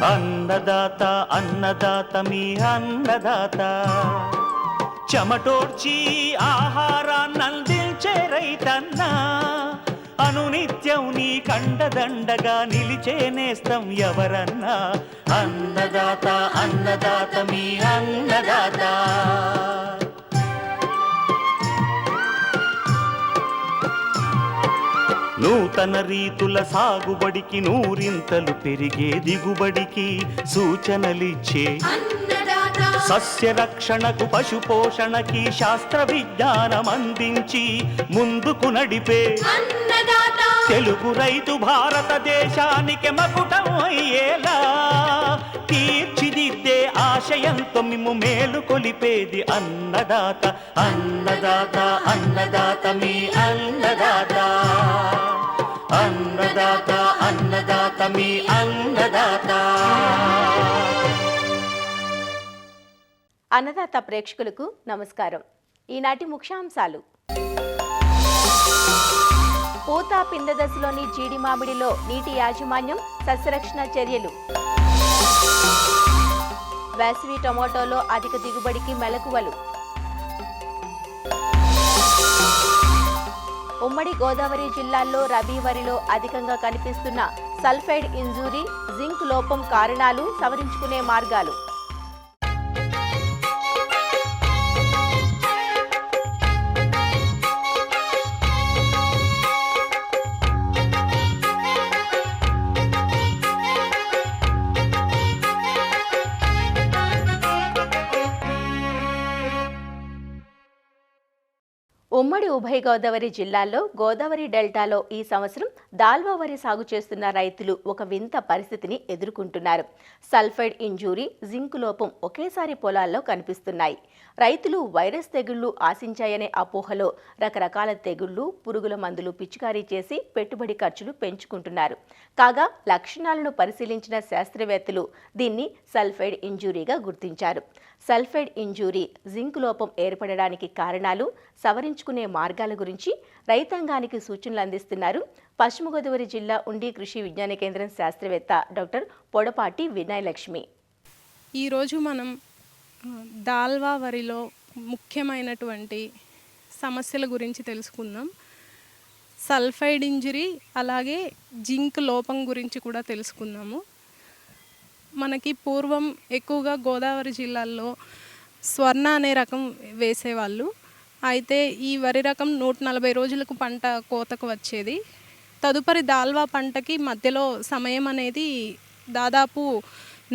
అన్నదాత అన్నదాత మీ అన్నదాత, చెమటోడ్చి ఆహారాన్నందించే రైతన్నా, అనునిత్యం నీ కండదండగా నిలిచే నేస్తం ఎవరన్నా. అన్నదాత అన్నదాత మీ అన్నదాత. నూతన రీతుల సాగుబడికి, నూరింతలు పెరిగే దిగుబడికి సూచనలిచ్చే సస్య రక్షణకు, పశు పోషణకి శాస్త్ర విజ్ఞానం అందించి ముందుకు నడిపే తెలుగు రైతు భారతదేశానికి మకుటం అయ్యేలా తీర్చిదిద్దే ఆశయంతో మిమ్ము మేలు కొలిపేది అన్నదాత. అన్నదాత అన్నదాత మీ అన్నదాత. అన్నదాత అన్నదాత మీ అన్నదాత. అన్నదాత ప్రేక్షకులకు నమస్కారం. ఈనాటి ముఖ్యాంశాలు: పూత పింద దశలోని జీడి మామిడిలో నీటి యాజమాన్యం, సస్యరక్షణ చర్యలు. వేసవి టొమాటోలో అధిక దిగుబడికి మెలకువలు. ఉమ్మడి గోదావరి జిల్లాల్లో రబీ వరిలో అధికంగా కనిపిస్తున్న సల్ఫైడ్ ఇంజూరీ, జింక్ లోపం కారణాలు, సవరించుకునే మార్గాలు. ఉమ్మడి ఉభయ గోదావరి జిల్లాల్లో గోదావరి డెల్టాలో ఈ సంవత్సరం దాల్వా వరి సాగు చేస్తున్న రైతులు ఒక వింత పరిస్థితిని ఎదుర్కొంటున్నారు. సల్ఫైడ్ ఇంజూరీ, జింక్ లోపం ఒకేసారి పొలాల్లో కనిపిస్తున్నాయి. రైతులు వైరస్ తెగుళ్లు ఆశించాయనే అపోహలో రకరకాల తెగుళ్లు, పురుగుల మందులు పిచికారీ చేసి పెట్టుబడి ఖర్చులు పెంచుకుంటున్నారు. కాగా లక్షణాలను పరిశీలించిన శాస్త్రవేత్తలు దీన్ని సల్ఫైడ్ ఇంజూరీగా గుర్తించారు. సల్ఫైడ్ ఇంజూరీ, జింక్ లోపం ఏర్పడడానికి కారణాలు, సవరించుకునే మార్గాల గురించి రైతాంగానికి సూచనలు అందిస్తున్నారు పశ్చిమ గోదావరి జిల్లా ఉండి కృషి విజ్ఞాన కేంద్రం శాస్త్రవేత్త డాక్టర్ పొడపాటి వినయలక్ష్మి. ఈరోజు మనం దాల్వా వరిలో ముఖ్యమైనటువంటి సమస్యల గురించి తెలుసుకుందాం. సల్ఫైడ్ ఇంజరీ, అలాగే జింక్ లోపం గురించి కూడా తెలుసుకుందాము. మనకి పూర్వం ఎక్కువగా గోదావరి జిల్లాల్లో స్వర్ణ అనే రకం వేసేవాళ్ళు. అయితే ఈ వరి రకం 140 రోజులకు పంట కోతకు వచ్చేది. తదుపరి దాల్వా పంటకి మధ్యలో సమయం అనేది దాదాపు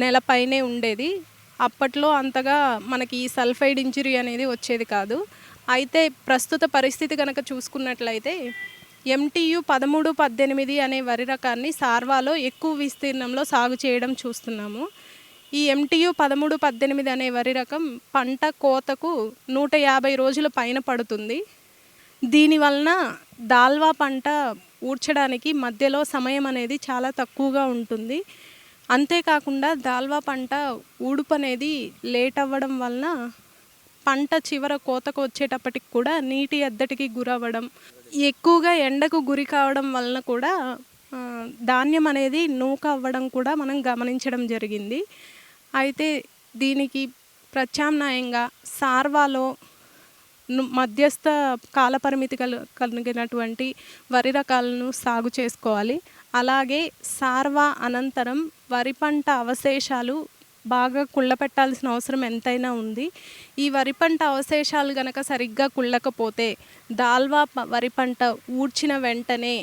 నెల పైనే ఉండేది. అప్పట్లో అంతగా మనకి ఈ సల్ఫైడ్ ఇంజరీ అనేది వచ్చేది కాదు. అయితే ప్రస్తుత పరిస్థితి కనుక చూసుకున్నట్లయితే MTU 13-18 అనే వరి రకాన్ని సార్వాలో ఎక్కువ విస్తీర్ణంలో సాగు చేయడం చూస్తున్నాము. ఈ MTU 13-18 అనే వరి రకం పంట కోతకు 150 రోజుల పైన పడుతుంది. దీనివలన దాల్వా పంట ఊడ్చడానికి మధ్యలో సమయం అనేది చాలా తక్కువగా ఉంటుంది. అంతేకాకుండా దాల్వా పంట ఊడుపు అనేది లేట్ అవ్వడం వలన పంట చివర కోతకు వచ్చేటప్పటికి కూడా నీటి ఎద్దటికి గురవ్వడం, ఎక్కువగా ఎండకు గురి కావడం వలన కూడా ధాన్యం అనేది నూక అవ్వడం కూడా మనం గమనించడం జరిగింది. అయితే దీనికి ప్రత్యామ్నాయంగా సార్వాలో మధ్యస్థ కాలపరిమితి కలిగినటువంటి వరి రకాలను సాగు చేసుకోవాలి. అలాగే సార్వా అనంతరం వరి పంట అవశేషాలు బాగా కుళ్ళపెట్టాల్సిన అవసరం ఎంతైనా ఉంది. ఈ వరి పంట అవశేషాలు గనక సరిగ్గా కుళ్ళకపోతే దాల్వా వరి పంట ఊడ్చిన వెంటనే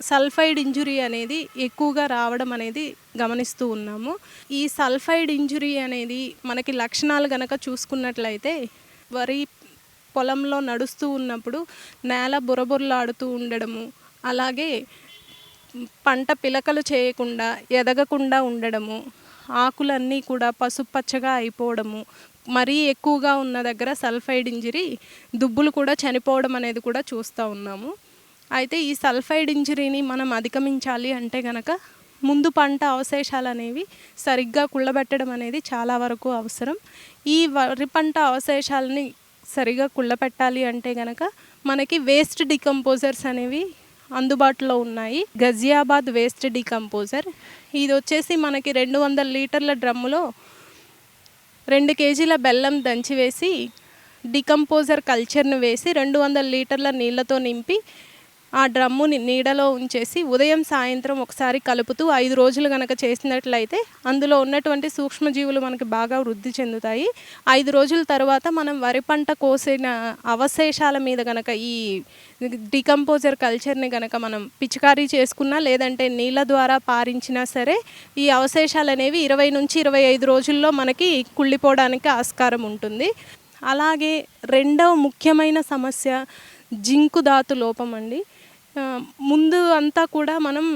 సల్ఫైడ్ ఇంజురీ అనేది ఎక్కువగా రావడం అనేది గమనిస్తూ ఉన్నాము. ఈ సల్ఫైడ్ ఇంజురీ అనేది మనకి లక్షణాలు గనక చూసుకున్నట్లయితే వరి పొలంలో నడుస్తూ ఉన్నప్పుడు నేల బురబురలాడుతూ ఉండడము, అలాగే పంట పిలకలు చేయకుండా ఎదగకుండా ఉండడము, ఆకులన్నీ కూడా పసుపచ్చగా అయిపోవడము, మరీ ఎక్కువగా ఉన్న దగ్గర సల్ఫైడ్ ఇంజరీ దుబ్బులు కూడా చనిపోవడం అనేది కూడా చూస్తూ ఉన్నాము. అయితే ఈ సల్ఫైడ్ ఇంజరీని మనం అధిగమించాలి అంటే కనుక ముందు పంట అవశేషాలు అనేవి సరిగ్గా కుళ్ళబెట్టడం అనేది చాలా వరకు అవసరం. ఈ వరి పంట అవశేషాలని సరిగా కుళ్ళపెట్టాలి అంటే కనుక మనకి వేస్ట్ డికంపోజర్స్ అనేవి అందుబాటులో ఉన్నాయి. గజియాబాద్ వేస్ట్ డీకంపోజర్, ఇది వచ్చేసి మనకి 200 లీటర్ల డ్రమ్ములో 2 కేజీల బెల్లం దంచివేసి డికంపోజర్ కల్చర్ను వేసి 200 లీటర్ల నీళ్ళతో నింపి ఆ డ్రమ్ముని నీడలో ఉంచేసి ఉదయం సాయంత్రం ఒకసారి కలుపుతూ 5 రోజులు కనుక చేసినట్లయితే అందులో ఉన్నటువంటి సూక్ష్మజీవులు మనకి బాగా వృద్ధి చెందుతాయి. 5 రోజుల తర్వాత మనం వరి పంట కోసిన అవశేషాల మీద కనుక ఈ డికంపోజర్ కల్చర్ని కనుక మనం పిచికారీ చేసుకున్నా లేదంటే నీళ్ళ ద్వారా పారించినా సరే ఈ అవశేషాలు అనేవి 20 నుంచి 25 రోజుల్లో మనకి కుళ్ళిపోవడానికి ఆస్కారం ఉంటుంది. అలాగే రెండవ ముఖ్యమైన సమస్య జింకు ధాతు లోపం అండి. ముందు అంతా కూడా మనం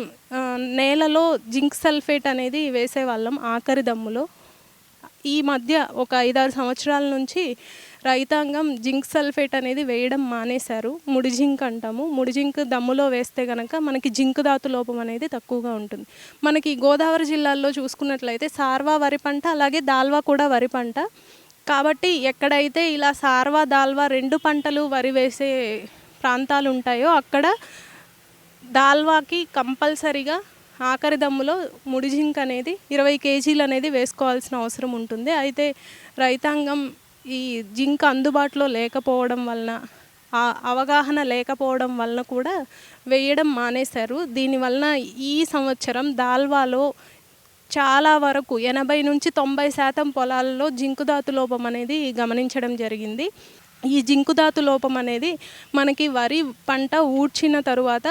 నేలలో జింక్ సల్ఫేట్ అనేది వేసేవాళ్ళం ఆఖరి దమ్ములో. ఈ మధ్య ఒక 5-6 సంవత్సరాల నుంచి రైతాంగం జింక్ సల్ఫేట్ అనేది వేయడం మానేశారు. ముడి జింక్ అంటాము. ముడి జింక్ దమ్ములో వేస్తే కనుక మనకి జింక్ ధాతు లోపం అనేది తక్కువగా ఉంటుంది. మనకి గోదావరి జిల్లాల్లో చూసుకున్నట్లయితే సార్వా వరి పంట, అలాగే దాల్వా కూడా వరి పంట. కాబట్టి ఎక్కడైతే ఇలా సార్వా దాల్వా 2 పంటలు వరి వేసే ప్రాంతాలు ఉంటాయో అక్కడ దాల్వాకి కంపల్సరిగా ఆఖరి దమ్ములో ముడి జింక్ అనేది 20 కేజీలు అనేది వేసుకోవాల్సిన అవసరం ఉంటుంది. అయితే రైతాంగం ఈ జింక్ అందుబాటులో లేకపోవడం వలన, ఆ అవగాహన లేకపోవడం వలన కూడా వేయడం మానేశారు. దీనివలన ఈ సంవత్సరం దాల్వాలో చాలా వరకు 80 నుంచి 90% పొలాల్లో జింకు ధాతు లోపం అనేది గమనించడం జరిగింది. ఈ జింకు ధాతు లోపం అనేది మనకి వరి పంట ఊడ్చిన తరువాత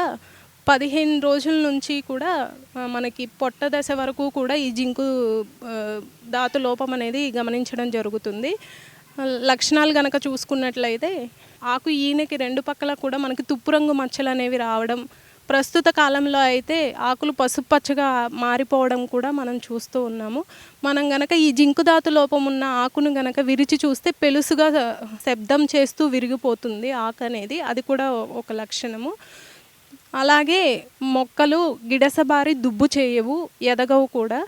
15 రోజుల నుంచి కూడా మనకి పొట్ట దశ వరకు కూడా ఈ జింకు ధాతు లోపం అనేది గమనించడం జరుగుతుంది. లక్షణాలు కనుక చూసుకున్నట్లయితే ఆకు ఈనెకి 2 పక్కల కూడా మనకి తుప్పు రంగు మచ్చలు అనేవి రావడం, ప్రస్తుత కాలంలో అయితే ఆకులు పసుపు పచ్చగా మారిపోవడం కూడా మనం చూస్తూ ఉన్నాము. మనం గనక ఈ జింకు ధాతు లోపం ఉన్న ఆకును గనక విరిచి చూస్తే పెలుసుగా శబ్దం చేస్తూ విరిగిపోతుంది ఆకు అనేది, అది కూడా ఒక లక్షణము. అలాగే మొక్కలు గిడసబారి దుబ్బు చేయవు, ఎదగవు కూడా.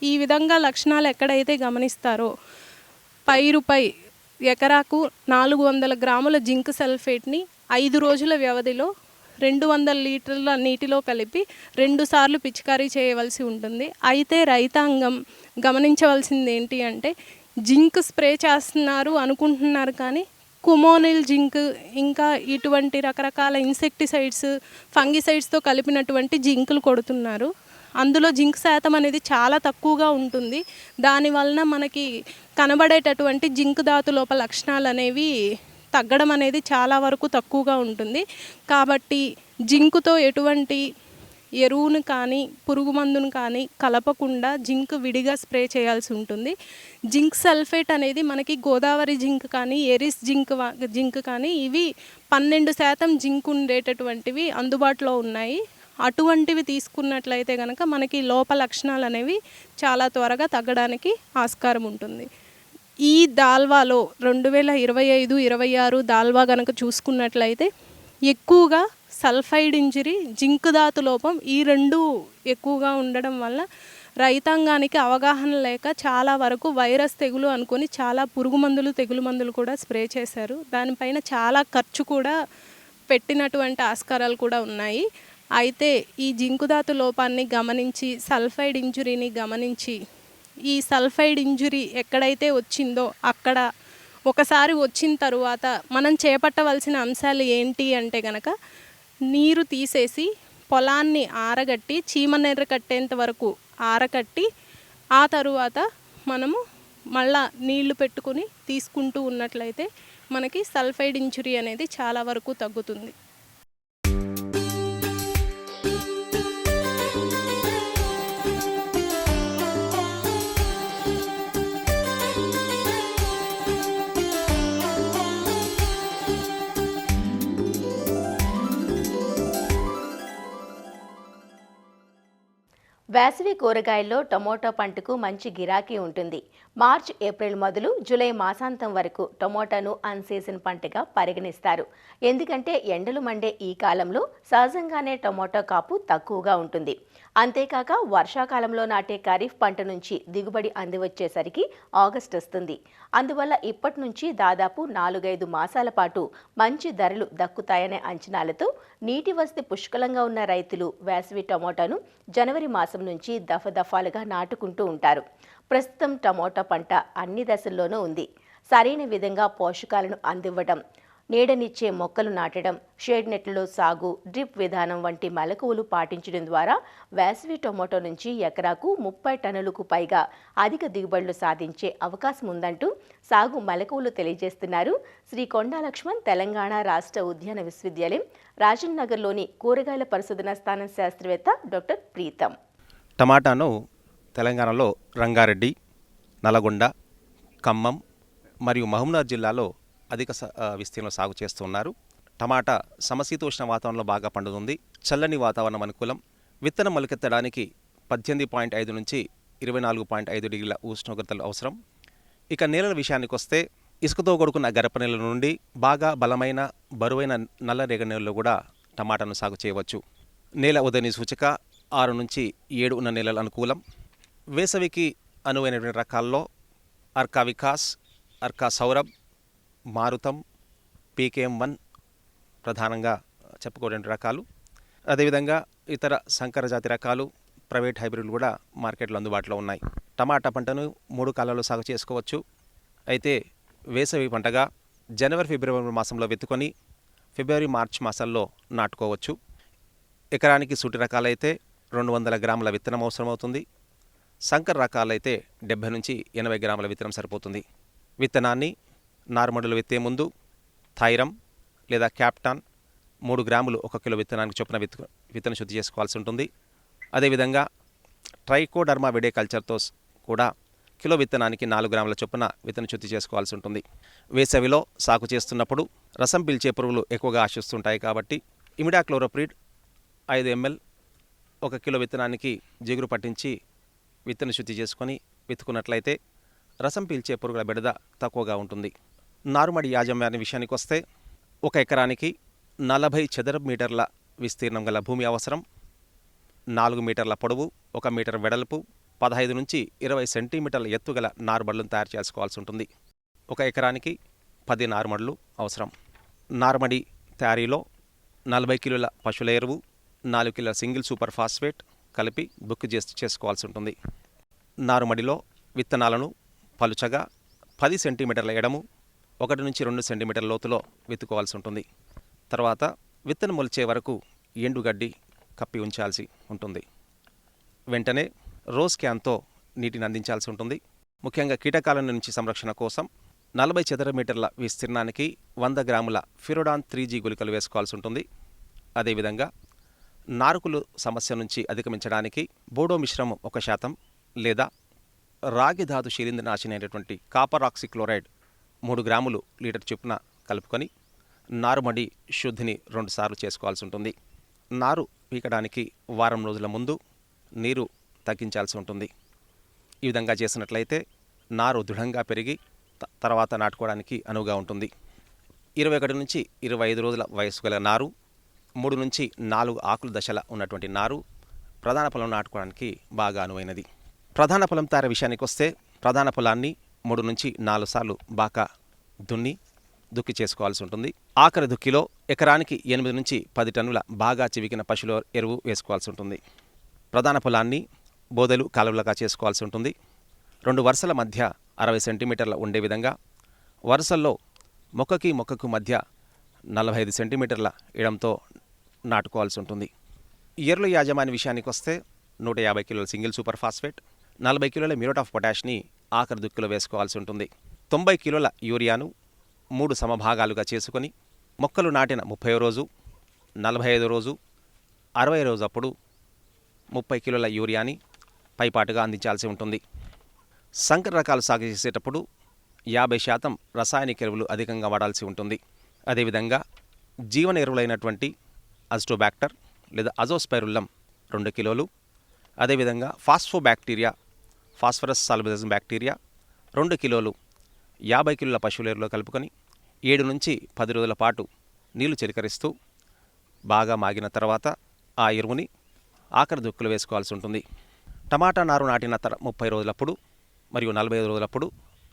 ఈ విధంగా లక్షణాలు ఎక్కడైతే గమనిస్తారో పైరుపై ఎకరాకు 400 గ్రాముల జింక్ సల్ఫేట్ని 5 రోజుల వ్యవధిలో 200 లీటర్ల నీటిలో కలిపి 2 సార్లు పిచికారీ చేయవలసి ఉంటుంది. అయితే రైతాంగం గమనించవలసింది ఏంటి అంటే జింక్ స్ప్రే చేస్తున్నారు అనుకుంటున్నారు కానీ కుమోనిల్ జింక్ ఇంకా ఇటువంటి రకరకాల ఇన్సెక్టిసైడ్స్, ఫంగిసైడ్స్తో కలిపినటువంటి జింకులు కొడుతున్నారు. అందులో జింక్ శాతం అనేది చాలా తక్కువగా ఉంటుంది. దానివలన మనకి కనబడేటటువంటి జింక్ ధాతు లోప లక్షణాలు అనేవి తగ్గడం అనేది చాలా వరకు తక్కువగా ఉంటుంది. కాబట్టి జింకుతో ఎటువంటి ఎరువును కానీ పురుగు మందును కానీ కలపకుండా జింక్ విడిగా స్ప్రే చేయాల్సి ఉంటుంది. జింక్ సల్ఫేట్ అనేది మనకి గోదావరి జింక్ కానీ ఎరిస్ జింక్ కానీ ఇవి 12% జింక్ ఉండేటటువంటివి అందుబాటులో ఉన్నాయి. అటువంటివి తీసుకున్నట్లయితే కనుక మనకి లోప లక్షణాలు అనేవి చాలా త్వరగా తగ్గడానికి ఆస్కారం ఉంటుంది. ఈ దాల్వాలో 2025-26 దాల్వా కనుక చూసుకున్నట్లయితే ఎక్కువగా సల్ఫైడ్ ఇంజరీ, జింక్ ధాతు లోపం ఈ 2 ఎక్కువగా ఉండడం వల్ల రైతాంగానికి అవగాహన లేక చాలా వరకు వైరస్ తెగులు అనుకొని చాలా పురుగు మందులు, తెగులు మందులు కూడా స్ప్రే చేశారు. దానిపైన చాలా ఖర్చు కూడా పెట్టినటువంటి ఆస్కారాలు కూడా ఉన్నాయి. అయితే ఈ జింకు ధాతు లోపాన్ని గమనించి సల్ఫైడ్ ఇంజురీని గమనించి ఈ సల్ఫైడ్ ఇంజురీ ఎక్కడైతే వచ్చిందో అక్కడ ఒకసారి వచ్చిన తరువాత మనం చేపట్టవలసిన అంశాలు ఏంటి అంటే కనుక నీరు తీసేసి పొలాన్ని ఆరగట్టి చీమనెర్ర కట్టేంత వరకు ఆరకట్టి ఆ తరువాత మనము మళ్ళా నీళ్లు పెట్టుకుని తీసుకుంటూ ఉన్నట్లయితే మనకి సల్ఫైడ్ ఇంజురీ అనేది చాలా వరకు తగ్గుతుంది. వేసవి కూరగాయల్లో టమోటా పంటకు మంచి గిరాకీ ఉంటుంది. మార్చ్, ఏప్రిల్ మొదలు జూలై మాసాంతం వరకు టమోటాను అన్సీజన్ పంటగా పరిగణిస్తారు. ఎందుకంటే ఎండలు మండే ఈ కాలంలో సహజంగానే టమోటా కాపు తక్కువగా ఉంటుంది. అంతేకాక వర్షాకాలంలో నాటే ఖరీఫ్ పంట నుంచి దిగుబడి అందివచ్చేసరికి ఆగస్టు వస్తుంది. అందువల్ల ఇప్పటి నుంచి దాదాపు 4-5 మాసాల పాటు మంచి ధరలు దక్కుతాయనే అంచనాలతో నీటి వసతి పుష్కలంగా ఉన్న రైతులు వేసవి టమోటాను జనవరి మాసం నుంచి దఫాలుగా నాటుకుంటూ ఉంటారు. ప్రస్తుతం టమోటా పంట అన్ని దశల్లోనూ ఉంది. సరైన విధంగా పోషకాలను అందివ్వడం, నీడనిచ్చే మొక్కలు నాటడం, షేడ్ నెట్లలో సాగు, డ్రిప్ విధానం వంటి మెలకువలు పాటించడం ద్వారా వేసవి టొమాటో నుంచి ఎకరాకు 30 టన్నులకు పైగా అధిక దిగుబడులు సాధించే అవకాశం ఉందంటూ సాగు మెలకువలు తెలియజేస్తున్నారు శ్రీ కొండా లక్ష్మణ్ తెలంగాణ రాష్ట్ర ఉద్యాన విశ్వవిద్యాలయం రాజన్ నగర్లోని కూరగాయల పరిశోధనా స్థానం శాస్త్రవేత్త డాక్టర్ ప్రీతం. టమాటాను తెలంగాణలో రంగారెడ్డి, నల్గొండ, ఖమ్మం మరియు మహబూబ్నగర్ జిల్లాలో అధిక విస్తీర్ణంలో సాగు చేస్తున్నారు. టమాటా సమశీతోష్ణ వాతావరణంలో బాగా పండుతుంది. చల్లని వాతావరణం అనుకూలం. విత్తనం మొలకెత్తడానికి 18.5 నుంచి 24.5 డిగ్రీల ఉష్ణోగ్రతలు అవసరం. ఇక నేలల విషయానికి వస్తే ఇసుకతో కూడుకున్న గరప నేలల నుండి బాగా బలమైన బరువైన నల్ల రేగడి నేలలో కూడా టమాటాను సాగు చేయవచ్చు. నేల ఉదయని సూచిక 6 నుంచి 7 ఉన్న నేలలు అనుకూలం. వేసవికి అనువైనటువంటి రకాల్లో అర్కా వికాస్, అర్కా సౌరభ్, మారుతం, పీకేఎం1 ప్రధానంగా చెప్పుకోవడానికి రకాలు. అదేవిధంగా ఇతర సంకర జాతి రకాలు, ప్రైవేట్ హైబ్రిడ్లు కూడా మార్కెట్లో అందుబాటులో ఉన్నాయి. టమాటా పంటను 3 కాలాల్లో సాగు చేసుకోవచ్చు. అయితే వేసవి పంటగా జనవరి, ఫిబ్రవరి మాసంలో విత్తుకొని ఫిబ్రవరి, మార్చి మాసాల్లో నాటుకోవచ్చు. ఎకరానికి సూటి రకాలైతే 200 గ్రాముల విత్తనం అవసరమవుతుంది. సంకర రకాలైతే 70 నుంచి 80 గ్రాముల విత్తనం సరిపోతుంది. విత్తనాన్ని నారుమడులు విత్తే ముందు థైరమ్ లేదా క్యాప్టాన్ 3 గ్రాములు 1 కిలో విత్తనానికి చొప్పున విత్తన శుద్ధి చేసుకోవాల్సి ఉంటుంది. అదేవిధంగా ట్రైకోడర్మా విడే కల్చర్తో కూడా కిలో విత్తనానికి 4 గ్రాముల చొప్పున విత్తన శుద్ధి చేసుకోవాల్సి ఉంటుంది. వేసవిలో సాగు చేస్తున్నప్పుడు రసం పీల్చే పురుగులు ఎక్కువగా ఆశిస్తుంటాయి కాబట్టి ఇమిడాక్లోరోప్రిడ్ 5 ml 1 కిలో విత్తనానికి జిగురు పట్టించి విత్తన శుద్ధి చేసుకొని విత్తుకున్నట్లయితే రసం పీల్చే పురుగుల బెడద తక్కువగా ఉంటుంది. నారుమడి యాజమాన్య విషయానికి వస్తే 1 ఎకరానికి 40 చదరపు మీటర్ల విస్తీర్ణం గల భూమి అవసరం. 4 మీటర్ల పొడవు, 1 మీటర్ వెడల్పు, 15 నుంచి 20 సెంటీమీటర్ల ఎత్తు గల నారుమడులను తయారు చేసుకోవాల్సి ఉంటుంది. 1 ఎకరానికి 10 నారుమడులు అవసరం. నారుమడి తయారీలో 40 కిలోల పశువుల ఎరువు, 4 కిలోల సింగిల్ సూపర్ ఫాస్ఫేట్ కలిపి బుక్ చేసుకోవాల్సి ఉంటుంది. నారుమడిలో విత్తనాలను పలుచగా 10 సెంటీమీటర్ల ఎడము, 1 నుంచి 2 సెంటీమీటర్ల లోతులో విత్తుకోవాల్సి ఉంటుంది. తర్వాత విత్తనం మొలిచే వరకు ఎండుగడ్డి కప్పి ఉంచాల్సి ఉంటుంది. వెంటనే రోజ్ క్యాన్తో నీటిని అందించాల్సి ఉంటుంది. ముఖ్యంగా కీటకాల నుంచి సంరక్షణ కోసం 40 చదరపు మీటర్ల విస్తీర్ణానికి 100 గ్రాముల ఫిరోడాన్ 3G గుళికలు వేసుకోవాల్సి ఉంటుంది. అదేవిధంగా నారుకులు సమస్య నుంచి అధిగమించడానికి బోడో మిశ్రమం 1% లేదా రాగి ధాతు శిలీంద్రనాశిని అయినటువంటి కాపర్ ఆక్సిక్లోరైడ్ 3 గ్రాములు లీటర్ చొప్పున కలుపుకొని నారుమడి శుద్ధిని 2 సార్లు చేసుకోవాల్సి ఉంటుంది. నారు పీకడానికి వారం రోజుల ముందు నీరు తగ్గించాల్సి ఉంటుంది. ఈ విధంగా చేసినట్లయితే నారు దృఢంగా పెరిగి తర్వాత నాటుకోవడానికి అనువుగా ఉంటుంది. 21 నుంచి 25 రోజుల వయసు గల నారు, 3 నుంచి 4 ఆకుల దశల ఉన్నటువంటి నారు ప్రధాన పొలం నాటుకోవడానికి బాగా అనువైనది. ప్రధాన పొలం తయారీ విషయానికి వస్తే ప్రధాన పొలాన్ని 3 నుంచి 4 సార్లు బాగా దుక్కి చేసుకోవాల్సి ఉంటుంది. ఆఖరి దుక్కిలో ఎకరానికి 8 నుంచి 10 టన్నుల బాగా చివికిన పశువుల ఎరువు వేసుకోవాల్సి ఉంటుంది. ప్రధాన పొలాన్ని బోదెలు కాలువలుగా చేసుకోవాల్సి ఉంటుంది. 2 వరుసల మధ్య 60 సెంటీమీటర్ల ఉండే విధంగా, వరుసల్లో మొక్కకు మధ్య 45 సెంటీమీటర్ల ఎడంతో నాటుకోవాల్సి ఉంటుంది. ఎరువుల యాజమాన్య విషయానికి వస్తే 150 కిలోల సింగిల్ సూపర్ ఫాస్ఫేట్, 40 కిలోల మ్యూరేట్ ఆఫ్ పొటాష్ని ఆఖరి దుక్కిలో వేసుకోవాల్సి ఉంటుంది. 90 కిలోల యూరియాను 3 సమభాగాలుగా చేసుకొని మొక్కలు నాటిన 30వ రోజు, 45వ రోజు, 60వ రోజు అప్పుడు 30 కిలోల యూరియాని పైపాటుగా అందించాల్సి ఉంటుంది. సంకర రకాలు సాగు చేసేటప్పుడు 50% రసాయనిక ఎరువులు అధికంగా వాడాల్సి ఉంటుంది. అదేవిధంగా జీవన ఎరువులైనటువంటి అజిటోబ్యాక్టర్ లేదా అజోస్పైరుల్లం 2 కిలోలు, అదేవిధంగా ఫాస్ఫోబ్యాక్టీరియా ఫాస్ఫరస్ సాల్బిజం బ్యాక్టీరియా 2 కిలోలు 50 కిలోల పశువుల ఎరువులో కలుపుకొని 7 నుంచి 10 రోజుల పాటు నీళ్లు చిలకరిస్తూ బాగా మాగిన తర్వాత ఆ ఎరువుని ఆఖరి దుక్కులు వేసుకోవాల్సి ఉంటుంది. టమాటా నారు నాటిన 30 రోజులప్పుడు మరియు 45 రోజులప్పుడు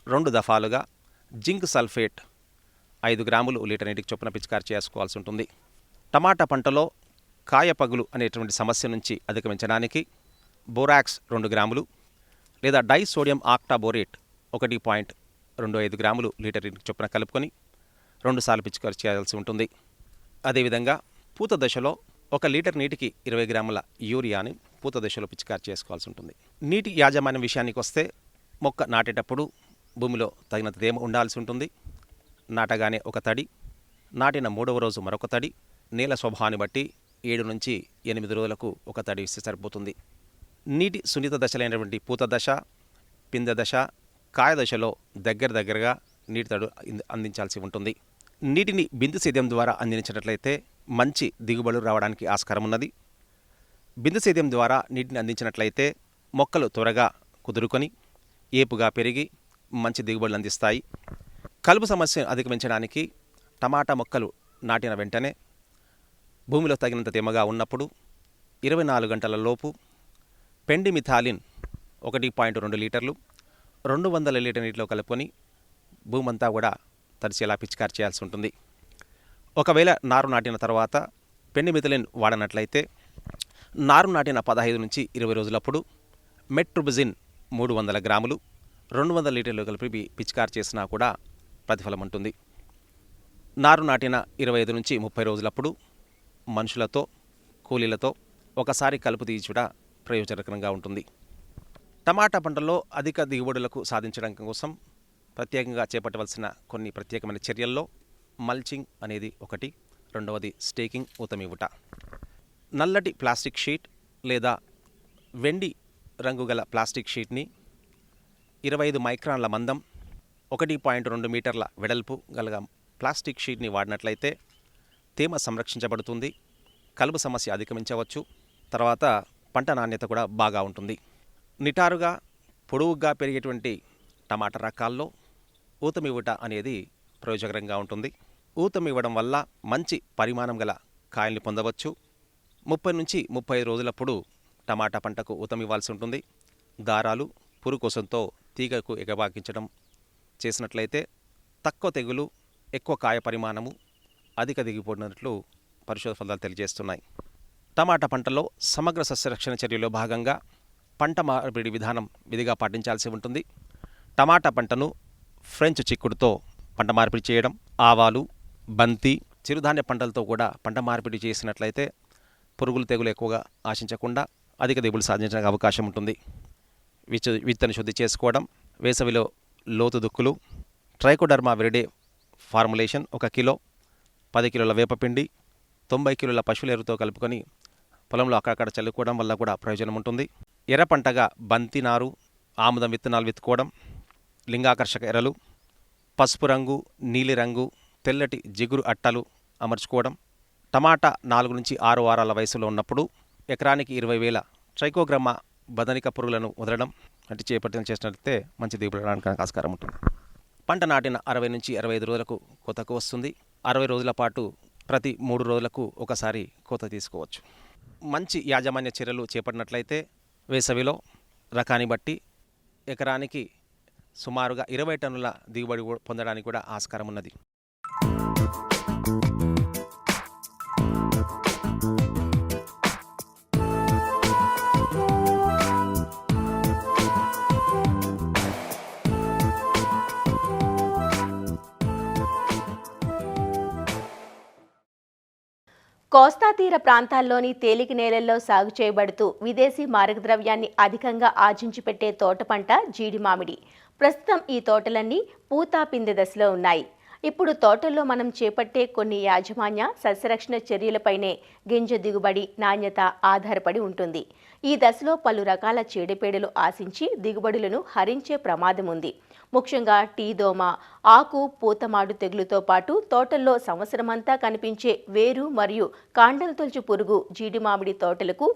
2 దఫాలుగా జింక్ సల్ఫేట్ 5 గ్రాములు లీటర్ నీటికి చొప్పున పిచికారి చేసుకోవాల్సి ఉంటుంది. టమాటా పంటలో కాయ పగులు అనేటువంటి సమస్య నుంచి అధిగమించడానికి బోరాక్స్ 2 గ్రాములు లేదా డైసోడియం ఆక్టాబోరేట్ 1.25 గ్రాములు లీటర్ నీటికి చొప్పున కలుపుకొని 2 సార్లు పిచికారి చేయాల్సి ఉంటుంది. అదేవిధంగా పూత దశలో 1 లీటర్ నీటికి 20 గ్రాముల యూరియాని పూత దశలో పిచికారి చేసుకోవాల్సి ఉంటుంది. నీటి యాజమాన్యం విషయానికి వస్తే మొక్క నాటేటప్పుడు భూమిలో తగినంత తేమ ఉండాల్సి ఉంటుంది. నాటగానే ఒక తడి, నాటిన 3వ రోజు మరొక తడి, నేల స్వభావాన్ని బట్టి 7 నుంచి 8 రోజులకు ఒక తడి ఇస్తే సరిపోతుంది. నీటి సున్నిత దశలైనటువంటి పూత దశ, పిందె దశ, కాయ దశలో దగ్గరగా నీటి తడు అందించాల్సి ఉంటుంది. నీటిని బిందు సేద్యం ద్వారా అందించినట్లయితే మంచి దిగుబడులు రావడానికి ఆస్కారం ఉన్నది. బిందు సేద్యం ద్వారా నీటిని అందించినట్లయితే మొక్కలు త్వరగా కుదురుకొని ఏపుగా పెరిగి మంచి దిగుబడులు అందిస్తాయి. కలుపు సమస్యను అధిగమించడానికి టమాటా మొక్కలు నాటిన వెంటనే భూమిలో తగినంత తేమగా ఉన్నప్పుడు 24 గంటల లోపు పెండిమిథాలిన్ 1.2 లీటర్లు 200 లీటర్ నీటిలో కలుపుకొని భూమంతా కూడా తడిచేలా పిచికారి చేయాల్సి ఉంటుంది. ఒకవేళ నారు నాటిన తర్వాత పెండిమిథలిన్ వాడనట్లయితే నారు నాటిన 15 నుంచి 20 రోజులప్పుడు మెట్రోబిజిన్ 300 గ్రాములు 200 లీటర్లు కలిపి పిచికారి చేసినా కూడా ప్రతిఫలం ఉంటుంది. నారు నాటిన 25 నుంచి 30 రోజులప్పుడు మనుషులతో కూలీలతో ఒకసారి కలుపు తీయించుట ప్రయోజనకరంగా ఉంటుంది. టమాటా పంటలో అధిక దిగుబడులకు సాధించడం కోసం ప్రత్యేకంగా చేపట్టవలసిన కొన్ని ప్రత్యేకమైన చర్యల్లో మల్చింగ్ అనేది ఒకటి. రెండవది స్టేకింగ్ ఊతమివ్వుట. నల్లటి ప్లాస్టిక్ షీట్ లేదా వెండి రంగు గల ప్లాస్టిక్ షీట్ని 25 మైక్రాన్ల మందం 1.2 మీటర్ల వెడల్పు గల ప్లాస్టిక్ షీట్ని వాడినట్లయితే తేమ సంరక్షించబడుతుంది, కలుపు సమస్య అధిగమించవచ్చు, తర్వాత పంట నాణ్యత కూడా బాగా ఉంటుంది. నిటారుగా పొడవుగా పెరిగేటువంటి టమాటా రకాల్లో ఊతమివ్వుట అనేది ప్రయోజనకరంగా ఉంటుంది. ఊతమివ్వడం వల్ల మంచి పరిమాణం గల కాయల్ని పొందవచ్చు. 30 నుంచి 35 రోజులప్పుడు టమాటా పంటకు ఊతమివ్వాల్సి ఉంటుంది. దారాలు పురుకోసంతో తీగకు ఎగబాకించడం చేసినట్లయితే తక్కువ తెగులు, ఎక్కువ కాయ పరిమాణము, అధిక దిగిపోయినట్లు పరిశోధన ఫలితాలు తెలియజేస్తున్నాయి. టమాటా పంటలో సమగ్ర సస్యరక్షణ చర్యలో భాగంగా పంట మార్పిడి విధానం విధిగా పాటించాల్సి ఉంటుంది. టమాటా పంటను ఫ్రెంచ్ చిక్కుడుతో పంట మార్పిడి చేయడం, ఆవాలు, బంతి, చిరుధాన్య పంటలతో కూడా పంట మార్పిడి చేసినట్లయితే పురుగులు తెగులు ఎక్కువగా ఆశించకుండా అధిక దిగుబడులు సాధించడానికి అవకాశం ఉంటుంది. విత్తన శుద్ధి చేసుకోవడం, వేసవిలో లోతు దుక్కులు, ట్రైకోడర్మా విరిడే ఫార్ములేషన్ 1 కిలో, 10 కిలోల వేపపిండి, 90 కిలోల పశువుల ఎరువుతో కలుపుకొని పొలంలో అక్కడక్కడ చల్లుకోవడం వల్ల కూడా ప్రయోజనం ఉంటుంది. ఎర్ర పంటగా బంతి నారు, ఆముదం విత్తనాలు విత్తుకోవడం, లింగాకర్షక ఎర్రలు, పసుపు రంగు, నీలిరంగు, తెల్లటి జిగురు అట్టలు అమర్చుకోవడం. టమాటా 4 నుంచి 6 వారాల వయసులో ఉన్నప్పుడు ఎకరానికి 20,000 ట్రైకోగ్రామా బదనిక పురుగులను వదలడం అంటే చేపట్టడం చేసినట్లయితే మంచి దిగుబడి రావడానికి ఆస్కారం ఉంటుంది. పంట నాటిన 60 నుంచి 65 రోజులకు కోతకు వస్తుంది. 60 రోజుల పాటు ప్రతి 3 రోజులకు ఒకసారి కోత తీసుకోవచ్చు. మంచి యాజమాన్య చర్యలు చేపట్టినట్లయితే వేసవిలో రకాన్ని బట్టి ఎకరానికి సుమారుగా 20 టన్నుల దిగుబడి పొందడానికి కూడా ఆస్కారం ఉన్నది. కోస్తా తీర ప్రాంతాల్లోని తేలిక నేలల్లో సాగు చేయబడుతూ విదేశీ మారకద్రవ్యాన్ని అధికంగా ఆర్జించి పెట్టే తోట పంట జీడి మామిడి. ప్రస్తుతం ఈ తోటలన్నీ పూత పిందె దశలో ఉన్నాయి. ఇప్పుడు తోటల్లో మనం చేపట్టే కొన్ని యాజమాన్య సస్యరక్షణ చర్యలపైనే గింజ దిగుబడి, నాణ్యత ఆధారపడి ఉంటుంది. ఈ దశలో పలు రకాల చీడపీడలు ఆశించి దిగుబడులను హరించే ప్రమాదం ఉంది. ముఖ్యంగా టీ దోమ, ఆకు పూతమాడు తెగులుతో పాటు తోటల్లో సంవత్సరమంతా కనిపించే వేరు మరియు కాండం తొలుచు పురుగు జీడి మామిడి తోటలకు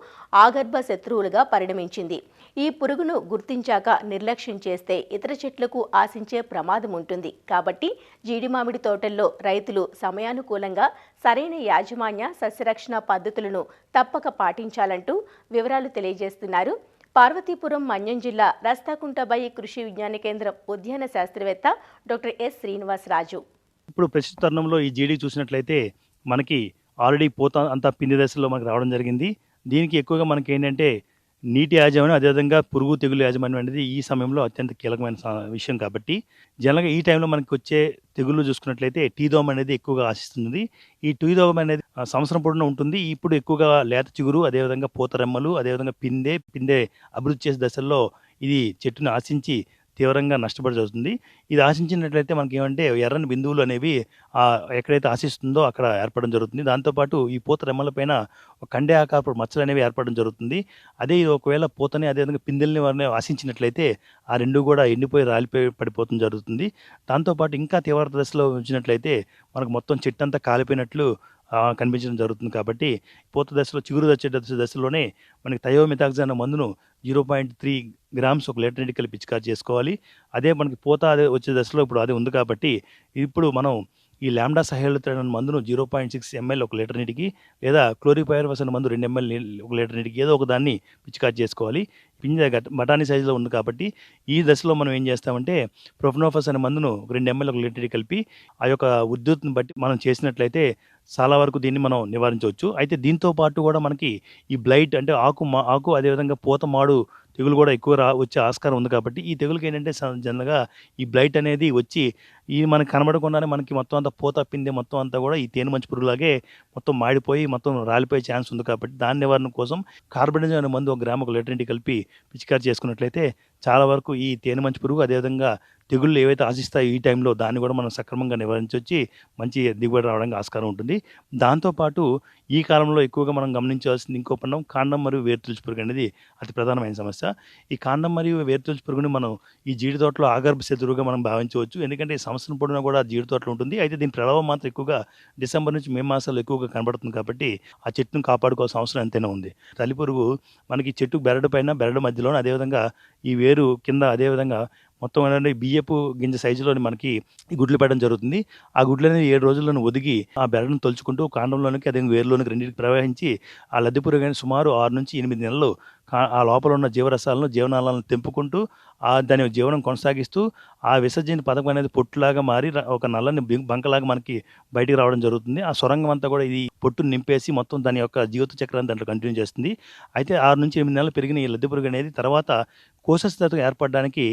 ఆగర్భ శత్రువులుగా పరిణమించింది. ఈ పురుగును గుర్తించాక నిర్లక్ష్యం చేస్తే ఇతర చెట్లకు ఆశించే ప్రమాదం ఉంటుంది. కాబట్టి జీడి మామిడి తోటల్లో రైతులు సమయానుకూలంగా సరైన యాజమాన్య సస్యరక్షణ పద్ధతులను తప్పక పాటించాలంటూ వివరాలు తెలియజేస్తున్నారు పార్వతీపురం మన్యం జిల్లా రస్తాకుంటబై కృషి విజ్ఞాన కేంద్రం ఉద్యాన శాస్త్రవేత్త డాక్టర్ ఎస్ శ్రీనివాసరాజు. ఇప్పుడు ప్రస్తుత తరుణంలో ఈ జీడి చూసినట్లయితే మనకి ఆల్రెడీ పూత అంతా పిండి దశలో మనకి రావడం జరిగింది. దీనికి ఎక్కువగా మనకి ఏంటంటే నీటి యాజమాన్యం, అదేవిధంగా పురుగు తెగులు యాజమాన్యం అనేది ఈ సమయంలో అత్యంత కీలకమైన విషయం. కాబట్టి జనరల్గా ఈ టైంలో మనకి వచ్చే తెగుళ్ళు చూసుకున్నట్లయితే టీ దోమ అనేది ఎక్కువగా ఆశిస్తుంది. ఈ టీ దోమ అనేది సంవత్సరం పొడవునా ఉంటుంది. ఇప్పుడు ఎక్కువగా లేత చిగురు, అదేవిధంగా పూత రెమ్మలు, అదేవిధంగా పిందె అభివృద్ధి చేసే దశల్లో ఇది చెట్టును ఆశించి తీవ్రంగా నష్టపడి జరుగుతుంది. ఇది ఆశించినట్లయితే మనకి ఏమంటే ఎర్రని బిందువులు అనేవి ఎక్కడైతే ఆశిస్తుందో అక్కడ ఏర్పడడం జరుగుతుంది. దాంతోపాటు ఈ పూత రెమ్మలపైన కండే ఆకారపు మచ్చలు అనేవి ఏర్పడడం జరుగుతుంది. అదే ఇది ఒకవేళ పూతని అదేవిధంగా పిందెల్ని వారిని ఆశించినట్లయితే ఆ రెండు కూడా ఎండిపోయి రాలిపోయి పడిపోవడం జరుగుతుంది. దాంతోపాటు ఇంకా తీవ్రత దశలో ఉంచినట్లయితే మనకు మొత్తం చెట్టు అంతా కాలిపోయినట్లు కనిపించడం జరుగుతుంది. కాబట్టి పూత దశలో చిగురు దశలోనే మనకి థయోమిథాక్సాన్ మందును 0.3 గ్రామ్స్ ఒక లీటర్ నీటికి కలిపి పిచికారీ చేసుకోవాలి. అదే మనకి పూత వచ్చే దశలో ఇప్పుడు అదే ఉంది కాబట్టి ఇప్పుడు మనం ఈ లాంబ్డా సహేలుత్రిన్ అనే మందును 0.6 ml ఒక లీటర్ నీటికి, లేదా క్లోరిపైరిఫాస్ అనే మందు 2 ml ఒక లీటర్ నీటికి ఏదో ఒక దాన్ని పిచికారీ చేసుకోవాలి. పింజ బఠానీ సైజులో ఉంది కాబట్టి ఈ దశలో మనం ఏం చేస్తామంటే ప్రొఫెనోఫాస్ అనే మందును 2 ml ఒక లీటర్ కలిపి ఆ యొక్క ఉద్ధృతిని బట్టి మనం చేసినట్లయితే చాలా వరకు దీన్ని మనం నివారించవచ్చు. అయితే దీంతో పాటు కూడా మనకి ఈ బ్లైట్ అంటే ఆకు అదేవిధంగా పూత మాడు తెగులు కూడా ఎక్కువ వచ్చే ఆస్కారం ఉంది. కాబట్టి ఈ తెగులుకి ఏంటంటే జనరల్గా ఈ బ్లైట్ అనేది వచ్చి ఈ మనకి కనబడకుండానే మనకి మొత్తం అంతా పూత పిందె మొత్తం అంతా కూడా ఈ తేనె మంచి పురుగులాగే మొత్తం మాడిపోయి మొత్తం రాలిపోయే ఛాన్స్ ఉంది. కాబట్టి దాని నివారణ కోసం కార్బనిజం అనే మందు 1 గ్రాము ఒక లీటర్ నీటికి కలిపి పిచికారీ చేసుకున్నట్లయితే చాలా వరకు ఈ తేనె మంచి పురుగు అదేవిధంగా తెగుళ్ళు ఏవైతే ఆశిస్తాయో ఈ టైంలో దాన్ని కూడా మనం సక్రమంగా నివారించొచ్చి మంచి దిగుబడి రావడానికి ఆస్కారం ఉంటుంది. దాంతోపాటు ఈ కాలంలో ఎక్కువగా మనం గమనించాల్సింది ఇంకో పన్నం కాండం మరియు వేరుతులుచు పురుగు అనేది అతి ప్రధానమైన సమస్య. ఈ కాండం మరియు వేరుతులుచు పురుగుని మనం ఈ జీడి తోటలో ఆగర్భ శత్రువుగా మనం భావించవచ్చు. ఎందుకంటే ఈ సంవత్సరం పొడవునా కూడా జీడి తోటలో ఉంటుంది. అయితే దీని ప్రభావం మాత్రం ఎక్కువగా డిసెంబర్ నుంచి మే మాసాల్లో ఎక్కువగా కనబడుతుంది. కాబట్టి ఆ చెట్టును కాపాడుకోవాల్సిన అవసరం ఎంతైనా ఉంది. తల్లి పురుగు మనకి చెట్టు బెరడు పైన బెరడు మధ్యలో అదేవిధంగా ఈ వేరు కింద అదేవిధంగా మొత్తం ఏంటంటే బియ్యపు గింజ సైజులోని మనకి ఈ గుడ్లు పెట్టడం జరుగుతుంది. ఆ గుడ్లు అనేది 7 రోజుల్లోనే ఒదిగి ఆ బెరడును తొలుచుకుంటూ కాండంలోనికి అదే వేరులోనికి రెండింటికి ప్రవహించి ఆ లద్దె పురుగు సుమారు 6 నుంచి 8 నెలలు ఆ లోపల ఉన్న జీవరసాలను జీవనాలను తెంపుకుంటూ దాని జీవనం కొనసాగిస్తూ ఆ విసర్జన పథకం అనేది పొట్టులాగా మారి ఒక నల్లని బంకలాగా మనకి బయటికి రావడం జరుగుతుంది. ఆ సొరంగం అంతా కూడా ఇది పొట్టును నింపేసి మొత్తం దాని యొక్క జీవిత చక్రాన్ని దాంట్లో కంటిన్యూ చేస్తుంది. అయితే 6 నుంచి 8 నెలలు పెరిగిన ఈ లద్దె పురుగు అనేది తర్వాత కోశస్థితి ఏర్పడడానికి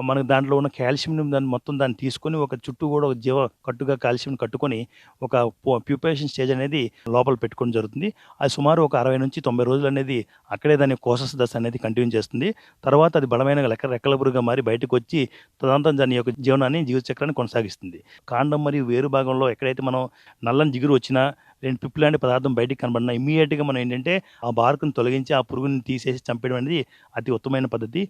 మనకు దాంట్లో ఉన్న కాల్షియం దాన్ని తీసుకొని ఒక చుట్టూ కూడా ఒక జీవ కట్టుగా కాల్షియం కట్టుకొని ఒక ప్యూపేషన్ స్టేజ్ అనేది లోపల పెట్టుకోవడం జరుగుతుంది. అది సుమారు ఒక 60 నుంచి 90 రోజులు అనేది అక్కడే దాని కోశస్థ దశ అనేది కంటిన్యూ చేస్తుంది. తర్వాత అది బలమైన రెక్కల పురుగుగా మారి బయటకు వచ్చి తదనంతరం దాని యొక్క జీవిత చక్రాన్ని కొనసాగిస్తుంది. కాండం మరియు వేరు భాగంలో ఎక్కడైతే మనం నల్లని జిగురు వచ్చినా 2 పిప్పు లాంటి పదార్థం బయటికి కనబడినా ఇమ్మీడియట్గా మనం ఏంటంటే ఆ బార్కును తొలగించి ఆ పురుగుని తీసేసి చంపేయడం అనేది అతి ఉత్తమమైన పద్ధతి.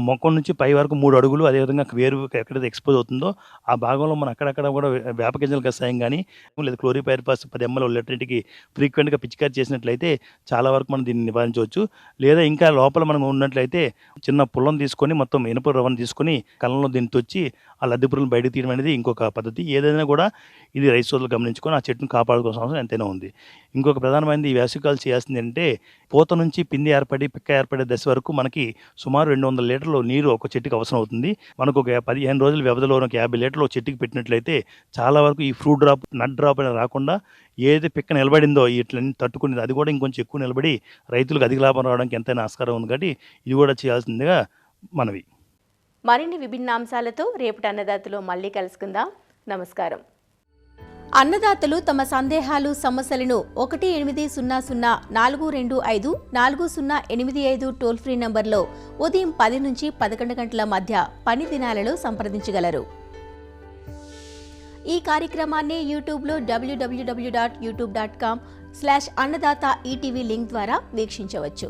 మొక్కల నుంచి పై వరకు 3 అడుగులు అదేవిధంగా వేరు ఎక్కడైతే ఎక్స్పోజ్ అవుతుందో ఆ భాగంలో మనం అక్కడక్కడ కూడా వేప గింజల కషాయం కానీ లేదా క్లోరిపైరిఫాస్ 10 ml లీటర్కి ఫ్రీక్వెంట్గా పిచికారీ చేసినట్లయితే చాలా వరకు మనం దీన్ని నివారించవచ్చు. లేదా ఇంకా లోపల మనం ఉన్నట్లయితే చిన్న పుల్లం తీసుకొని మొత్తం ఇనుప రవ్వను తీసుకొని కళ్ళంలో దీన్ని తొచ్చి ఆ లద్దె పురుగులను బయటకు తీయడం అనేది ఇంకొక పద్ధతి. ఏదైనా కూడా ఇది రైతు సోదరులు గమనించుకొని ఆ చెట్టును కాపాడుకోవాల్సిన అవసరం ఎంతైనా ఉంది. ఇంకొక ప్రధానమైనది ఈ వేసవికాలం చేయాల్సింది అంటే పూత నుంచి పిండి ఏర్పడి పిక్క ఏర్పడే దశ వరకు మనకి సుమారు 200 లీటర్లు నీరు ఒక చెట్టుకి అవసరం అవుతుంది. మనకు ఒక 15 రోజుల వ్యవధిలో ఒక 50 లీటర్లు ఒక చెట్టుకి పెట్టినట్లయితే చాలా వరకు ఈ ఫ్రూట్ డ్రాప్ నట్ డ్రాప్ అనేది రాకుండా ఏదైతే పిక్క నిలబడిందో ఇట్లన్నీ తట్టుకునేది అది కూడా ఇంకొంచెం ఎక్కువ నిలబడి రైతులకు అధిక లాభం రావడానికి ఎంతైనా ఆస్కారం ఉంది. కాబట్టి ఇది కూడా చేయాల్సిందిగా మనవి. మరిన్ని విభిన్న అంశాలతో రేపటి అన్నదాతలో మళ్ళీ కలుసుకుందాం. నమస్కారం. అన్నదాతలు తమ సందేహాలు సమస్యలను 1-800-425-4085 టోల్ ఫ్రీ నంబర్లో ఉదయం 10 నుంచి 11 గంటల మధ్య పని దినాలలో సంప్రదించగలరు. ఈ కార్యక్రమాన్ని యూట్యూబ్లో www.youtube.com/annadata ETV లింక్ ద్వారా వీక్షించవచ్చు.